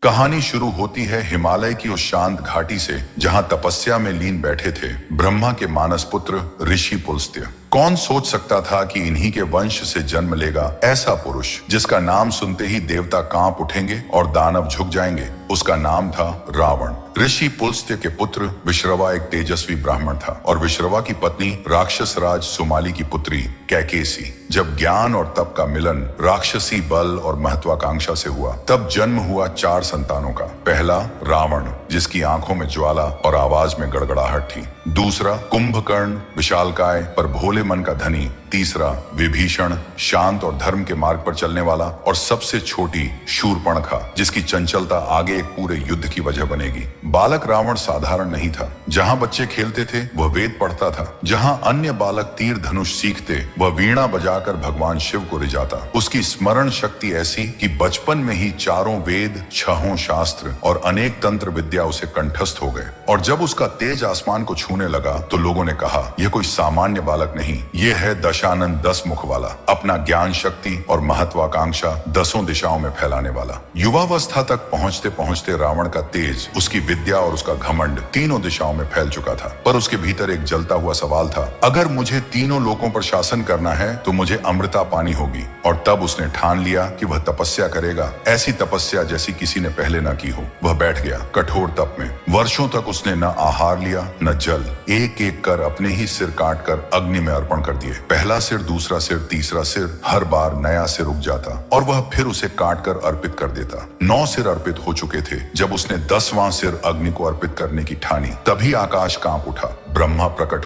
कहानी शुरू होती है हिमालय की उस शांत घाटी से जहां तपस्या में लीन बैठे थे ब्रह्मा के मानस पुत्र ऋषि पुलस्त्य। कौन सोच सकता था कि इन्हीं के वंश से जन्म लेगा ऐसा पुरुष जिसका नाम सुनते ही देवता कांप उठेंगे और दानव झुक जाएंगे। उसका नाम था रावण। ऋषि पुलस्त्य के पुत्र विश्रवा एक तेजस्वी ब्राह्मण था और विश्रवा की पत्नी राक्षस राज सुमाली की पुत्री कैकेसी। जब ज्ञान और तप का मिलन राक्षसी बल और महत्वाकांक्षा से हुआ तब जन्म हुआ 4 संतानों का। पहला रावण, जिसकी आंखों में ज्वाला और आवाज में गड़गड़ाहट थी। दूसरा कुंभकर्ण, विशालकाय पर भोले मन का धनी। तीसरा विभीषण, शांत और धर्म के मार्ग पर चलने वाला। और सबसे छोटी शूर्पणखा, जिसकी चंचलता आगे एक पूरे युद्ध की वजह बनेगी। बालक रावण साधारण नहीं था। जहां बच्चे खेलते थे वह वेद पढ़ता था। जहां अन्य बालक तीर धनुष सीखते वह वीणा बजाकर भगवान शिव को रिझाता। उसकी स्मरण शक्ति ऐसी कि बचपन में ही 4 वेद, 6 शास्त्र और अनेक तंत्र विद्या उसे कंठस्थ हो गए। और जब उसका तेज आसमान को छूने लगा तो लोगों ने कहा, यह कोई सामान्य बालक नहीं, यह है दशानन 10 मुख वाला, अपना ज्ञान शक्ति और महत्वाकांक्षा 10 दिशाओं में फैलाने वाला। युवावस्था तक पहुंचते पहुंचते रावण का तेज, उसकी विद्या और उसका घमंड तीनों दिशाओं में फैल चुका था। पर उसके भीतर एक जलता हुआ सवाल था, अगर मुझे तीनों लोकों पर शासन करना है तो मुझे अमृता पानी होगी। और तब उसने ठान लिया कि वह तपस्या करेगा, ऐसी तपस्या जैसी किसी ने पहले न की हो। वह बैठ गया कठोर तप में। वर्षों तक उसने न आहार लिया न जल। एक एक कर अपने ही सिर काट कर अग्नि में अर्पण कर दिए। पहला सिर, दूसरा सिर, तीसरा सिर, हर बार नया सिर उग जाता और वह फिर उसे काट कर अर्पित कर देता। 9 सिर अर्पित हो चुके थे। जब उसने 10वां सिर अग्नि को अर्पित करने की ठानी तभी आकाश कांप उठा। ब्रह्मा प्रकट